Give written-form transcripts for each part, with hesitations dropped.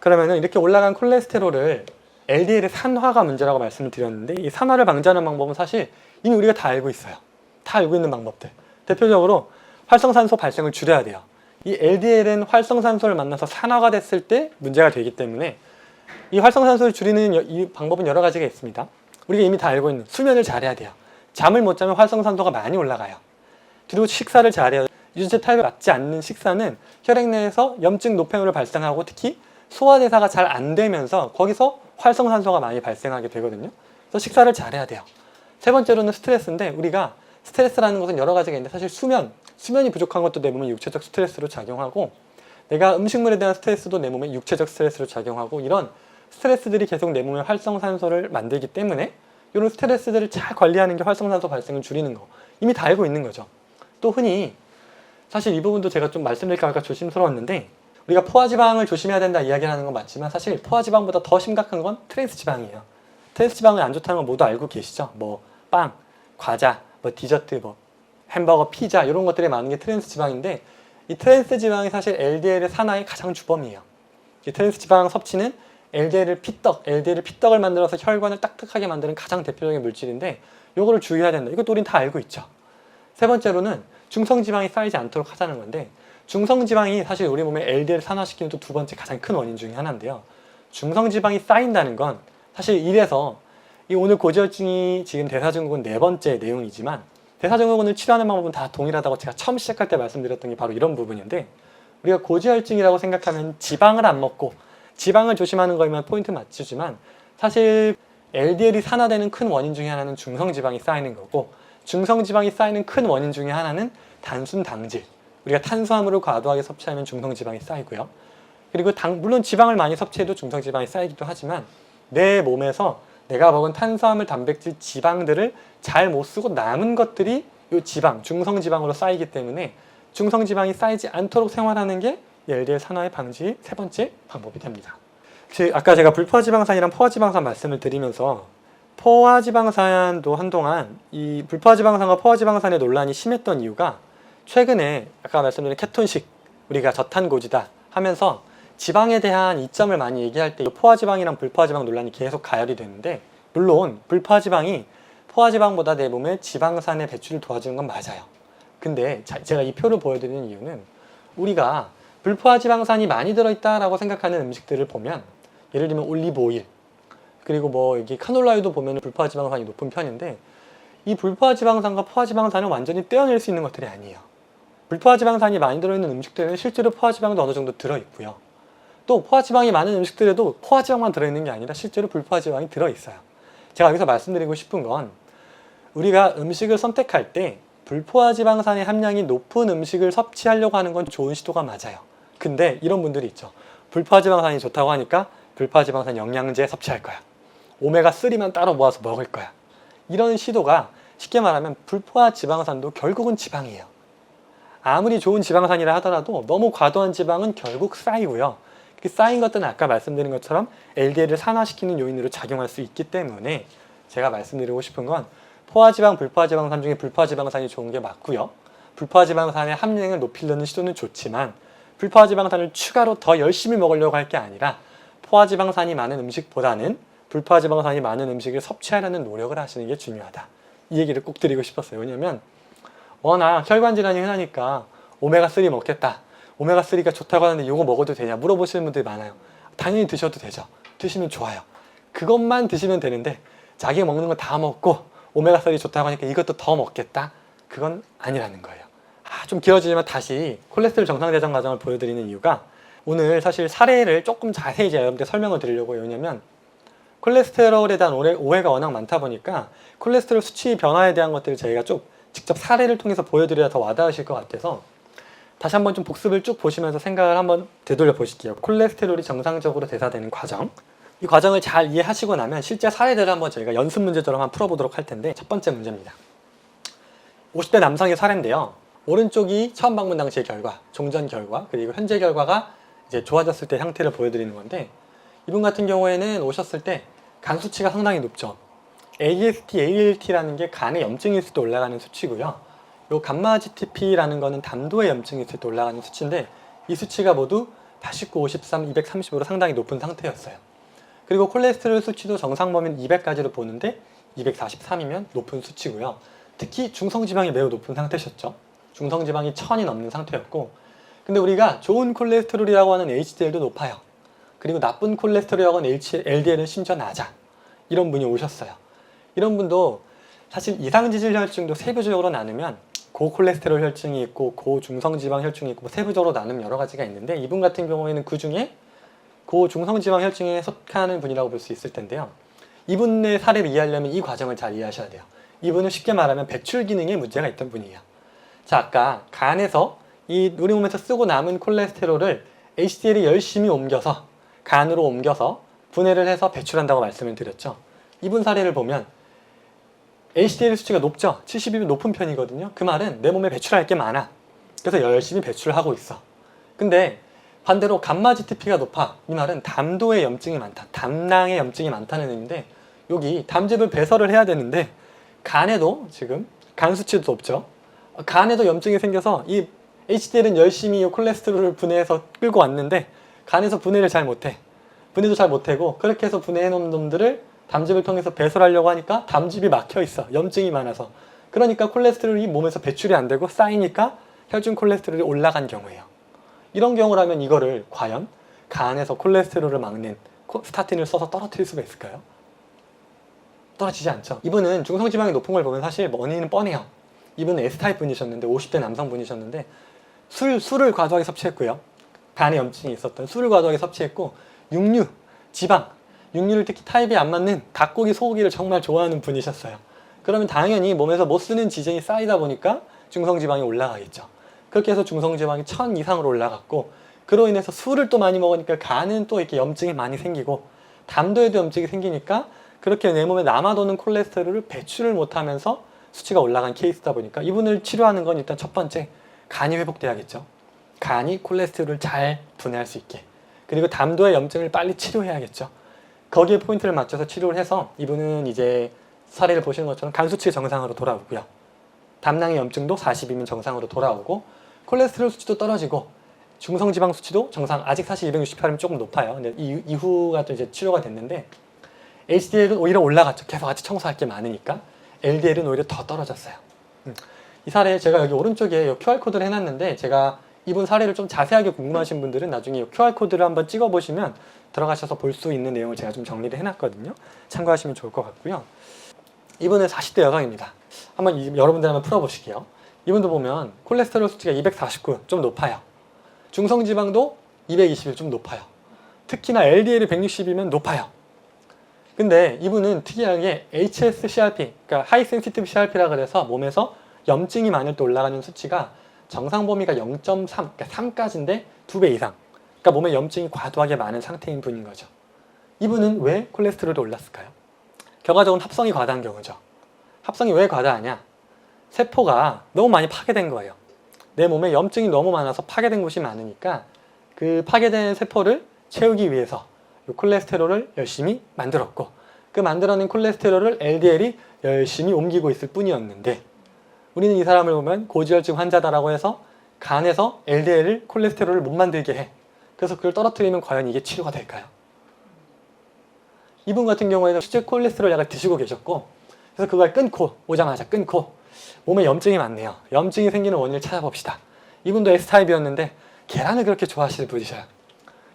그러면은 이렇게 올라간 콜레스테롤을 LDL의 산화가 문제라고 말씀을 드렸는데, 이 산화를 방지하는 방법은 사실 이미 우리가 다 알고 있어요. 다 알고 있는 방법들. 대표적으로 활성산소 발생을 줄여야 돼요. 이 LDL은 활성산소를 만나서 산화가 됐을 때 문제가 되기 때문에 이 활성산소를 줄이는 이 방법은 여러 가지가 있습니다. 우리가 이미 다 알고 있는 수면을 잘해야 돼요. 잠을 못 자면 활성산소가 많이 올라가요. 그리고 식사를 잘해요. 유전체 타입에 맞지 않는 식사는 혈액 내에서 염증 노폐물을 발생하고 특히 소화대사가 잘 안 되면서 거기서 활성산소가 많이 발생하게 되거든요. 그래서 식사를 잘해야 돼요. 세 번째로는 스트레스인데, 우리가 스트레스라는 것은 여러 가지가 있는데 사실 수면이 부족한 것도 내 몸에 육체적 스트레스로 작용하고, 내가 음식물에 대한 스트레스도 내 몸에 육체적 스트레스로 작용하고, 이런 스트레스들이 계속 내 몸에 활성산소를 만들기 때문에 이런 스트레스들을 잘 관리하는 게 활성산소 발생을 줄이는 거, 이미 다 알고 있는 거죠. 또 흔히 사실 이 부분도 제가 좀 말씀드릴까 할까 조심스러웠는데, 우리가 포화지방을 조심해야 된다 이야기를 하는 건 맞지만 사실 포화지방보다 더 심각한 건 트랜스지방이에요. 트랜스지방이 안 좋다는 건 모두 알고 계시죠? 뭐 빵, 과자, 뭐 디저트, 뭐 햄버거, 피자 이런 것들이 많은 게 트랜스지방인데, 이 트랜스지방이 사실 LDL의 산화의 가장 주범이에요. 이 트랜스지방 섭취는 LDL을 피떡을 만들어서 혈관을 딱딱하게 만드는 가장 대표적인 물질인데, 요거를 주의해야 된다. 이것도 우린 다 알고 있죠. 세 번째로는 중성지방이 쌓이지 않도록 하자는 건데, 중성지방이 사실 우리 몸에 LDL 산화시키는 또 두 번째 가장 큰 원인 중에 하나인데요. 중성지방이 쌓인다는 건 사실 이래서 이 오늘 고지혈증이 지금 대사증후군 네 번째 내용이지만, 대사증후군을 치료하는 방법은 다 동일하다고 제가 처음 시작할 때 말씀드렸던 게 바로 이런 부분인데, 우리가 고지혈증이라고 생각하면 지방을 안 먹고 지방을 조심하는 거에만 포인트 맞추지만 사실 LDL이 산화되는 큰 원인 중에 하나는 중성지방이 쌓이는 거고, 중성지방이 쌓이는 큰 원인 중에 하나는 단순 당질, 우리가 탄수화물을 과도하게 섭취하면 중성지방이 쌓이고요. 그리고 물론 지방을 많이 섭취해도 중성지방이 쌓이기도 하지만, 내 몸에서 내가 먹은 탄수화물, 단백질, 지방들을 잘 못 쓰고 남은 것들이 이 지방, 중성지방으로 쌓이기 때문에 중성지방이 쌓이지 않도록 생활하는 게 LDL 산화의 방지 세 번째 방법이 됩니다. 아까 제가 불포화지방산이랑 포화지방산 말씀을 드리면서, 포화지방산도 한동안 이 불포화지방산과 포화지방산의 논란이 심했던 이유가, 최근에 아까 말씀드린 케톤식, 우리가 저탄고지다 하면서 지방에 대한 이점을 많이 얘기할 때 포화지방이랑 불포화지방 논란이 계속 가열이 되는데, 물론 불포화지방이 포화지방보다 내 몸에 지방산의 배출을 도와주는 건 맞아요. 근데 제가 이 표를 보여드리는 이유는, 우리가 불포화지방산이 많이 들어있다라고 생각하는 음식들을 보면, 예를 들면 올리브 오일, 그리고 뭐 여기 카놀라유도 보면 불포화지방산이 높은 편인데, 이 불포화지방산과 포화지방산을 완전히 떼어낼 수 있는 것들이 아니에요. 불포화지방산이 많이 들어있는 음식들에는 실제로 포화지방도 어느 정도 들어있고요. 또 포화지방이 많은 음식들에도 포화지방만 들어있는 게 아니라 실제로 불포화지방이 들어있어요. 제가 여기서 말씀드리고 싶은 건, 우리가 음식을 선택할 때 불포화지방산의 함량이 높은 음식을 섭취하려고 하는 건 좋은 시도가 맞아요. 근데 이런 분들이 있죠. 불포화지방산이 좋다고 하니까 불포화지방산 영양제 섭취할 거야. 오메가3만 따로 모아서 먹을 거야. 이런 시도가 쉽게 말하면 불포화지방산도 결국은 지방이에요. 아무리 좋은 지방산이라 하더라도 너무 과도한 지방은 결국 쌓이고요. 그 쌓인 것들은 아까 말씀드린 것처럼 LDL을 산화시키는 요인으로 작용할 수 있기 때문에, 제가 말씀드리고 싶은 건, 포화지방, 불포화지방산 중에 불포화지방산이 좋은 게 맞고요. 불포화지방산의 함량을 높이려는 시도는 좋지만, 불포화지방산을 추가로 더 열심히 먹으려고 할 게 아니라 포화지방산이 많은 음식보다는 불포화지방산이 많은 음식을 섭취하려는 노력을 하시는 게 중요하다. 이 얘기를 꼭 드리고 싶었어요. 왜냐면 워낙 혈관질환이 흔하니까 오메가3 먹겠다, 오메가3가 좋다고 하는데 이거 먹어도 되냐 물어보시는 분들이 많아요. 당연히 드셔도 되죠. 드시면 좋아요. 그것만 드시면 되는데, 자기가 먹는 거 다 먹고 오메가3 좋다고 하니까 이것도 더 먹겠다? 그건 아니라는 거예요. 좀 길어지지만 다시 콜레스테롤 정상대장 과정을 보여드리는 이유가, 오늘 사실 사례를 조금 자세히 여러분들 설명을 드리려고 해요. 왜냐면 콜레스테롤에 대한 오해가 워낙 많다 보니까 콜레스테롤 수치 변화에 대한 것들을 저희가 좀 직접 사례를 통해서 보여드려야 더 와닿으실 것 같아서, 다시 한번 좀 복습을 쭉 보시면서 생각을 한번 되돌려 보실게요. 콜레스테롤이 정상적으로 대사되는 과정, 이 과정을 잘 이해하시고 나면 실제 사례들을 한번 저희가 연습 문제처럼 한번 풀어보도록 할 텐데, 첫 번째 문제입니다. 50대 남성의 사례인데요. 오른쪽이 처음 방문 당시의 결과, 종전 결과, 그리고 현재 결과가 이제 좋아졌을 때 상태를 보여드리는 건데, 이분 같은 경우에는 오셨을 때 간 수치가 상당히 높죠. AST, ALT라는 게 간에 염증이 있을 때 올라가는 수치고요. 요 감마 GTP라는 거는 담도에 염증이 있을 때 올라가는 수치인데, 이 수치가 모두 89, 53, 235로 상당히 높은 상태였어요. 그리고 콜레스테롤 수치도 정상 범위는 200까지로 보는데 243이면 높은 수치고요. 특히 중성지방이 매우 높은 상태셨죠. 중성지방이 1000이 넘는 상태였고, 근데 우리가 좋은 콜레스테롤이라고 하는 HDL도 높아요. 그리고 나쁜 콜레스테롤이라고 하는 LDL은 심지어 낮아. 이런 분이 오셨어요. 이런 분도 사실 이상지질 혈증도 세부적으로 나누면 고콜레스테롤 혈증이 있고 고중성지방 혈증이 있고 세부적으로 나누면 여러 가지가 있는데, 이분 같은 경우에는 그 중에 고중성지방 혈증에 속하는 분이라고 볼 수 있을 텐데요. 이분의 사례를 이해하려면 이 과정을 잘 이해하셔야 돼요. 이분은 쉽게 말하면 배출 기능에 문제가 있던 분이에요. 자, 아까 간에서 이 우리 몸에서 쓰고 남은 콜레스테롤을 HDL이 열심히 옮겨서 간으로 옮겨서 분해를 해서 배출한다고 말씀을 드렸죠. 이분 사례를 보면 HDL 수치가 높죠. 70이면 높은 편이거든요. 그 말은 내 몸에 배출할 게 많아. 그래서 열심히 배출하고 있어. 근데 반대로 감마GTP가 높아. 이 말은 담도에 염증이 많다. 담낭에 염증이 많다는 의미인데, 여기 담즙을 배설을 해야 되는데 간에도 지금 간 수치도 높죠. 간에도 염증이 생겨서 이 HDL은 열심히 이 콜레스테롤을 분해해서 끌고 왔는데 간에서 분해를 잘 못해. 분해도 잘 못하고, 그렇게 해서 분해해 놓은 놈들을 담즙을 통해서 배설하려고 하니까 담즙이 막혀 있어. 염증이 많아서. 그러니까 콜레스테롤이 몸에서 배출이 안 되고 쌓이니까 혈중 콜레스테롤이 올라간 경우예요. 이런 경우라면 이거를 과연 간에서 콜레스테롤을 막는 스타틴을 써서 떨어뜨릴 수가 있을까요? 떨어지지 않죠. 이분은 중성지방이 높은 걸 보면 사실 원인은 뻔해요. 이분은 S타입 분이셨는데 50대 남성분이셨는데 술을 과도하게 섭취했고요. 간에 염증이 있었던 술을 과도하게 섭취했고, 육류, 지방, 육류를 특히 타입이 안 맞는 닭고기, 소고기를 정말 좋아하는 분이셨어요. 그러면 당연히 몸에서 못 쓰는 지방이 쌓이다 보니까 중성지방이 올라가겠죠. 그렇게 해서 중성지방이 1000 이상으로 올라갔고, 그로 인해서 술을 또 많이 먹으니까 간은 또 이렇게 염증이 많이 생기고 담도에도 염증이 생기니까 그렇게 내 몸에 남아도는 콜레스테롤을 배출을 못하면서 수치가 올라간 케이스다 보니까 이분을 치료하는 건 일단 첫 번째, 간이 회복돼야겠죠. 간이 콜레스테롤을 잘 분해할 수 있게. 그리고 담도의 염증을 빨리 치료해야겠죠. 거기에 포인트를 맞춰서 치료를 해서 이분은 이제 사례를 보시는 것처럼 간 수치 정상으로 돌아오고요. 담낭의 염증도 40이면 정상으로 돌아오고, 콜레스테롤 수치도 떨어지고, 중성지방 수치도 정상, 아직 사실 268이면 조금 높아요. 근데 이후가 또 이제 치료가 됐는데, HDL은 오히려 올라갔죠. 계속 같이 청소할 게 많으니까. LDL은 오히려 더 떨어졌어요. 이 사례 제가 여기 오른쪽에 QR코드를 해놨는데, 제가 이분 사례를 좀 자세하게 궁금하신 분들은 나중에 QR코드를 한번 찍어보시면 들어가셔서 볼 수 있는 내용을 제가 좀 정리를 해놨거든요. 참고하시면 좋을 것 같고요. 이분은 40대 여성입니다. 여러분들 한번 풀어보실게요. 이분도 보면 콜레스테롤 수치가 249, 좀 높아요. 중성지방도 221, 좀 높아요. 특히나 LDL이 160이면 높아요. 근데 이분은 특이하게 HSCRP, 그러니까 하이 센시티브 CRP라 그래서 몸에서 염증이 많을 때 올라가는 수치가 정상 범위가 0.3, 그러니까 3까지인데 2배 이상. 그러니까 몸에 염증이 과도하게 많은 상태인 분인 거죠. 이분은 왜 콜레스테롤이 올랐을까요? 결과적으로 합성이 과다한 경우죠. 합성이 왜 과다하냐? 세포가 너무 많이 파괴된 거예요. 내 몸에 염증이 너무 많아서 파괴된 곳이 많으니까 그 파괴된 세포를 채우기 위해서 이 콜레스테롤을 열심히 만들었고, 그 만들어낸 콜레스테롤을 LDL이 열심히 옮기고 있을 뿐이었는데, 우리는 이 사람을 보면 고지혈증 환자다라고 해서 간에서 LDL을 콜레스테롤을 못 만들게 해. 그래서 그걸 떨어뜨리면 과연 이게 치료가 될까요? 이분 같은 경우에는 실제 콜레스테롤 약을 드시고 계셨고, 그래서 그걸 오자마자 끊고 몸에 염증이 많네요. 염증이 생기는 원인을 찾아봅시다. 이분도 S타입이었는데 계란을 그렇게 좋아하시는 분이셔요.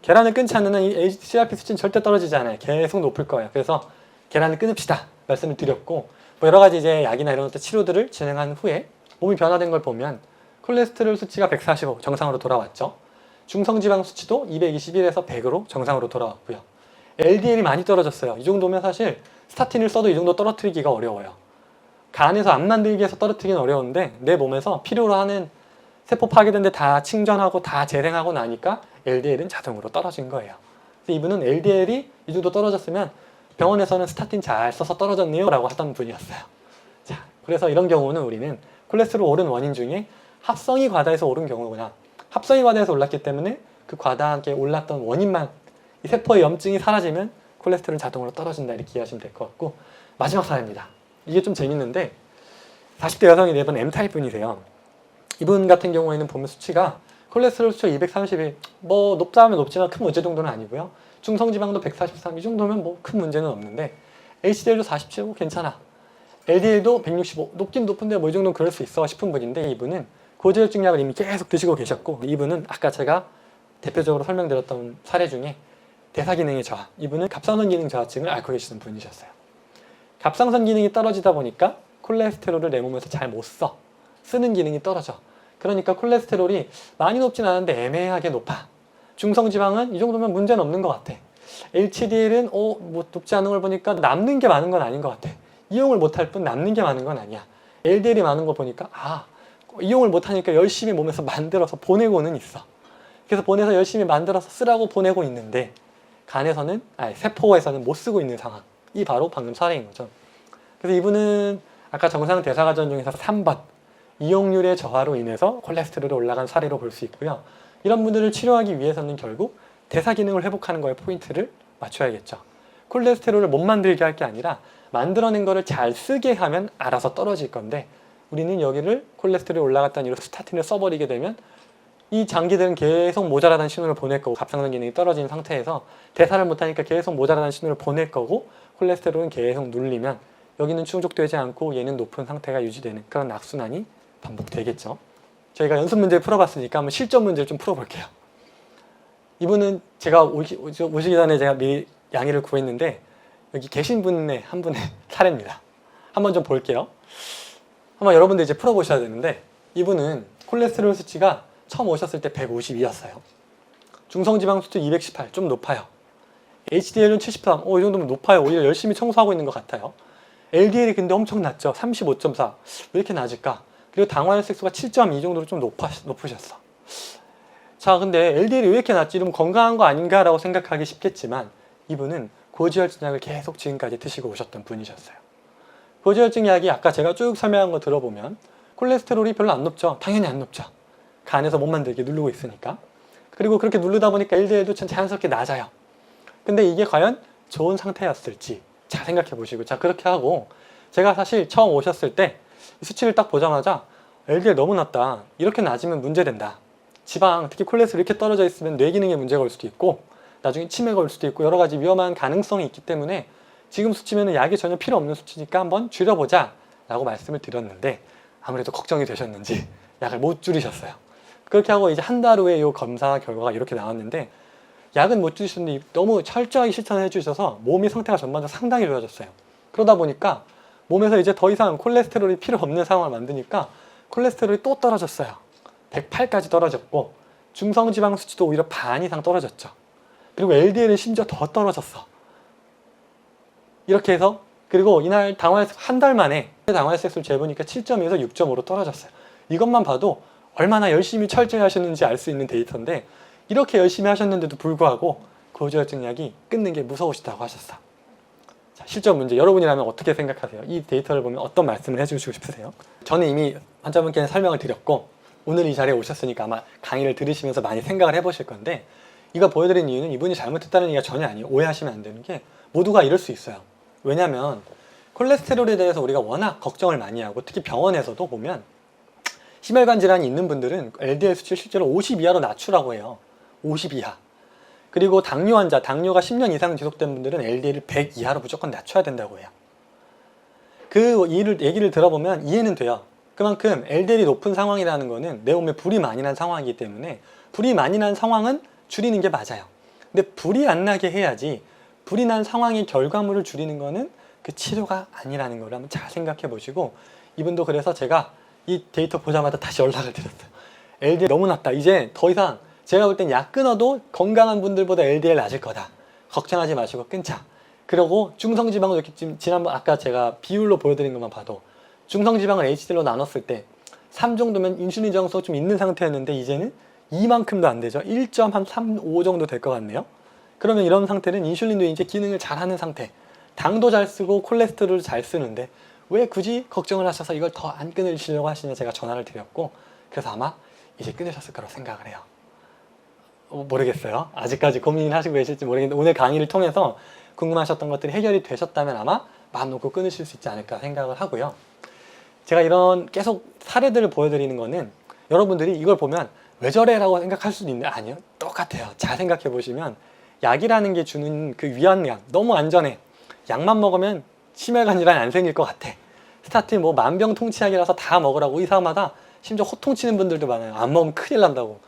계란을 끊지 않는 이 HCRP 수치는 절대 떨어지지 않아요. 계속 높을 거예요. 그래서 계란을 끊읍시다 말씀을 드렸고, 여러 가지 이제 약이나 이런 것들 치료들을 진행한 후에 몸이 변화된 걸 보면 콜레스테롤 수치가 145 정상으로 돌아왔죠. 중성지방 수치도 221에서 100으로 정상으로 돌아왔고요. LDL이 많이 떨어졌어요. 이 정도면 사실 스타틴을 써도 이 정도 떨어뜨리기가 어려워요. 간에서 안 만들기 위해서 떨어뜨리기는 어려운데 내 몸에서 필요로 하는 세포 파괴된 데 다 충전하고 다 재생하고 나니까 LDL은 자동으로 떨어진 거예요. 그래서 이분은 LDL이 이 정도 떨어졌으면 병원에서는 스타틴 잘 써서 떨어졌네요 라고 하던 분이었어요. 자, 그래서 이런 경우는 우리는 콜레스테롤 오른 원인 중에 합성이 과다해서 오른 경우구나. 합성이 과다해서 올랐기 때문에 그 과다하게 올랐던 원인만, 이 세포의 염증이 사라지면 콜레스테롤은 자동으로 떨어진다, 이렇게 이해하시면 될 것 같고, 마지막 사례입니다. 이게 좀 재밌는데 40대 여성이 4번 M타입 분이세요. 이분 같은 경우에는 보면 수치가 콜레스테롤 수치 231, 뭐 높다 하면 높지만 큰 문제 정도는 아니고요. 중성지방도 143, 이 정도면 뭐 큰 문제는 없는데 HDL도 47, 괜찮아. LDL도 165, 높긴 높은데 뭐 이 정도는 그럴 수 있어 싶은 분인데, 이분은 고지혈증 약을 이미 계속 드시고 계셨고, 이분은 아까 제가 대표적으로 설명드렸던 사례 중에 대사기능의 저하, 이분은 갑상선 기능 저하증을 앓고 계시는 분이셨어요. 갑상선 기능이 떨어지다 보니까 콜레스테롤을 내 몸에서 잘 못 써. 쓰는 기능이 떨어져. 그러니까 콜레스테롤이 많이 높진 않은데 애매하게 높아. 중성지방은 이 정도면 문제는 없는 것 같아. HDL은 뭐 높지 않은 걸 보니까 남는 게 많은 건 아닌 것 같아. 이용을 못할 뿐 남는 게 많은 건 아니야. LDL이 많은 거 보니까 이용을 못하니까 열심히 몸에서 만들어서 보내고는 있어. 그래서 보내서 열심히 만들어서 쓰라고 보내고 있는데 간에서는, 세포에서는 못 쓰고 있는 상황. 이 바로 방금 사례인 거죠. 그래서 이분은 아까 정상 대사과정 중에서 3번 이용률의 저하로 인해서 콜레스테롤이 올라간 사례로 볼 수 있고요. 이런 분들을 치료하기 위해서는 결국 대사 기능을 회복하는 거에 포인트를 맞춰야겠죠. 콜레스테롤을 못 만들게 할 게 아니라 만들어낸 거를 잘 쓰게 하면 알아서 떨어질 건데, 우리는 여기를 콜레스테롤이 올라갔다는 이유로 스타틴을 써버리게 되면 이 장기들은 계속 모자라다는 신호를 보낼 거고, 갑상선 기능이 떨어진 상태에서 대사를 못하니까 계속 모자라다는 신호를 보낼 거고, 콜레스테롤은 계속 눌리면 여기는 충족되지 않고 얘는 높은 상태가 유지되는 그런 악순환이 반복되겠죠. 저희가 연습 문제를 풀어봤으니까 한번 실전 문제를 좀 풀어볼게요. 이분은 제가 오시기 전에 제가 미리 양해를 구했는데 여기 계신 분의 한 분의 사례입니다. 한번 좀 볼게요. 한번 여러분들 이제 풀어보셔야 되는데, 이분은 콜레스테롤 수치가 처음 오셨을 때 152였어요. 중성지방 수치 218, 좀 높아요. HDL은 73, 이 정도면 높아요. 오히려 열심히 청소하고 있는 것 같아요. LDL이 근데 엄청 낮죠. 35.4. 왜 이렇게 낮을까? 그리고 당화혈색소가 7.2 정도로 좀 높으셨어. 자, 근데 LDL이 왜 이렇게 낮지? 이러면 건강한 거 아닌가라고 생각하기 쉽겠지만, 이분은 고지혈증 약을 계속 지금까지 드시고 오셨던 분이셨어요. 고지혈증 약이 아까 제가 쭉 설명한 거 들어보면 콜레스테롤이 별로 안 높죠. 당연히 안 높죠. 간에서 못 만들게 누르고 있으니까. 그리고 그렇게 누르다 보니까 LDL도 자연스럽게 낮아요. 근데 이게 과연 좋은 상태였을지 잘 생각해 보시고, 자, 그렇게 하고, 제가 사실 처음 오셨을 때 수치를 딱 보자마자 LDL 너무 낮다, 이렇게 낮으면 문제된다, 지방, 특히 콜레스테롤 이렇게 떨어져 있으면 뇌 기능에 문제가 올 수도 있고 나중에 치매가 올 수도 있고 여러 가지 위험한 가능성이 있기 때문에 지금 수치면 약이 전혀 필요 없는 수치니까 한번 줄여보자 라고 말씀을 드렸는데, 아무래도 걱정이 되셨는지 약을 못 줄이셨어요. 그렇게 하고 이제 한 달 후에 이 검사 결과가 이렇게 나왔는데, 약은 못 줄이셨는데 너무 철저하게 실천을 해주셔서 몸의 상태가 전반적으로 상당히 좋아졌어요. 그러다 보니까 몸에서 이제 더 이상 콜레스테롤이 필요 없는 상황을 만드니까 콜레스테롤이 또 떨어졌어요. 108까지 떨어졌고, 중성지방 수치도 오히려 반 이상 떨어졌죠. 그리고 LDL은 심지어 더 떨어졌어. 이렇게 해서, 그리고 이날 한 달 만에 당화혈색소를 재보니까 7.2에서 6.5로 떨어졌어요. 이것만 봐도 얼마나 열심히 철저히 하셨는지 알 수 있는 데이터인데, 이렇게 열심히 하셨는데도 불구하고 고지혈증 약이 끊는 게 무서우시다고 하셨어. 자, 실전 문제, 여러분이라면 어떻게 생각하세요? 이 데이터를 보면 어떤 말씀을 해주시고 싶으세요? 저는 이미 환자분께는 설명을 드렸고, 오늘 이 자리에 오셨으니까 아마 강의를 들으시면서 많이 생각을 해보실 건데, 이거 보여드린 이유는 이분이 잘못했다는 얘기가 전혀 아니에요. 오해하시면 안 되는 게, 모두가 이럴 수 있어요. 왜냐면 콜레스테롤에 대해서 우리가 워낙 걱정을 많이 하고, 특히 병원에서도 보면 심혈관 질환이 있는 분들은 LDL 수치를 실제로 50 이하로 낮추라고 해요. 50 이하. 그리고 당뇨 환자, 당뇨가 10년 이상 지속된 분들은 LDL을 100 이하로 무조건 낮춰야 된다고 해요. 그 얘기를 들어보면 이해는 돼요. 그만큼 LDL이 높은 상황이라는 거는 내 몸에 불이 많이 난 상황이기 때문에, 불이 많이 난 상황은 줄이는 게 맞아요. 근데 불이 안 나게 해야지, 불이 난 상황의 결과물을 줄이는 거는 그 치료가 아니라는 걸 한번 잘 생각해 보시고, 이분도 그래서 제가 이 데이터 보자마자 다시 연락을 드렸어요. LDL 너무 낮다. 이제 더 이상 제가 볼 땐 약 끊어도 건강한 분들보다 LDL 낮을 거다. 걱정하지 마시고 끊자. 그리고 중성지방을 이렇게 지난번 아까 제가 비율로 보여드린 것만 봐도 중성지방을 HDL로 나눴을 때 3 정도면 인슐린 저항성이 좀 있는 상태였는데 이제는 2만큼도 안 되죠. 1.35 정도 될 것 같네요. 그러면 이런 상태는 인슐린도 이제 기능을 잘하는 상태, 당도 잘 쓰고 콜레스테롤을 잘 쓰는데 왜 굳이 걱정을 하셔서 이걸 더 안 끊으시려고 하시냐 제가 전화를 드렸고, 그래서 아마 이제 끊으셨을 거라고 생각을 해요. 모르겠어요. 아직까지 고민을 하시고 계실지 모르겠는데, 오늘 강의를 통해서 궁금하셨던 것들이 해결이 되셨다면 아마 마음 놓고 끊으실 수 있지 않을까 생각을 하고요. 제가 이런 계속 사례들을 보여드리는 거는 여러분들이 이걸 보면 왜 저래라고 생각할 수도 있는데 아니요, 똑같아요. 잘 생각해 보시면 약이라는 게 주는 그 위안량 너무 안전해. 약만 먹으면 심혈관 질환이 안 생길 것 같아. 스타틴 뭐 만병통치약이라서 다 먹으라고 의사마다 심지어 호통치는 분들도 많아요. 안 먹으면 큰일 난다고,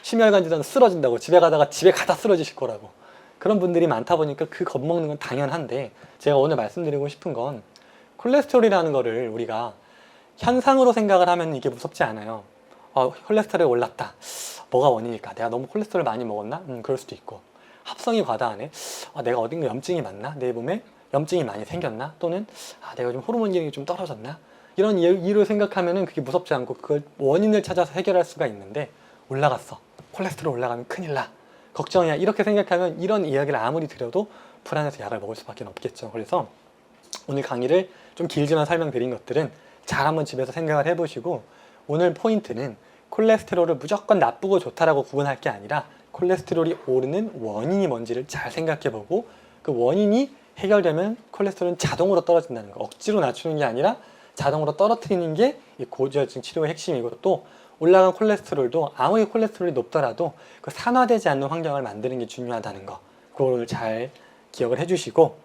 심혈관 질환 쓰러진다고, 집에 가다 쓰러지실 거라고. 그런 분들이 많다 보니까 그 겁먹는 건 당연한데, 제가 오늘 말씀드리고 싶은 건 콜레스테롤이라는 거를 우리가 현상으로 생각을 하면 이게 무섭지 않아요. 콜레스테롤이 올랐다. 뭐가 원인일까? 내가 너무 콜레스테롤 많이 먹었나? 그럴 수도 있고. 합성이 과다하네. 내가 어딘가 염증이 많나? 내 몸에 염증이 많이 생겼나? 또는 내가 좀 호르몬 기능이 좀 떨어졌나? 이런 이유를 생각하면은 그게 무섭지 않고 그걸 원인을 찾아서 해결할 수가 있는데, 올라갔어. 콜레스테롤 올라가면 큰일 나. 걱정이야. 이렇게 생각하면 이런 이야기를 아무리 드려도 불안해서 약을 먹을 수밖에 없겠죠. 그래서 오늘 강의를 좀 길지만 설명드린 것들은 잘 한번 집에서 생각을 해보시고, 오늘 포인트는 콜레스테롤을 무조건 나쁘고 좋다라고 구분할 게 아니라 콜레스테롤이 오르는 원인이 뭔지를 잘 생각해보고, 그 원인이 해결되면 콜레스테롤은 자동으로 떨어진다는 거, 억지로 낮추는 게 아니라 자동으로 떨어뜨리는 게 이 고지혈증 치료의 핵심이고, 또 올라간 콜레스테롤도 아무리 콜레스테롤이 높더라도 그 산화되지 않는 환경을 만드는 게 중요하다는 거, 그걸 잘 기억을 해주시고,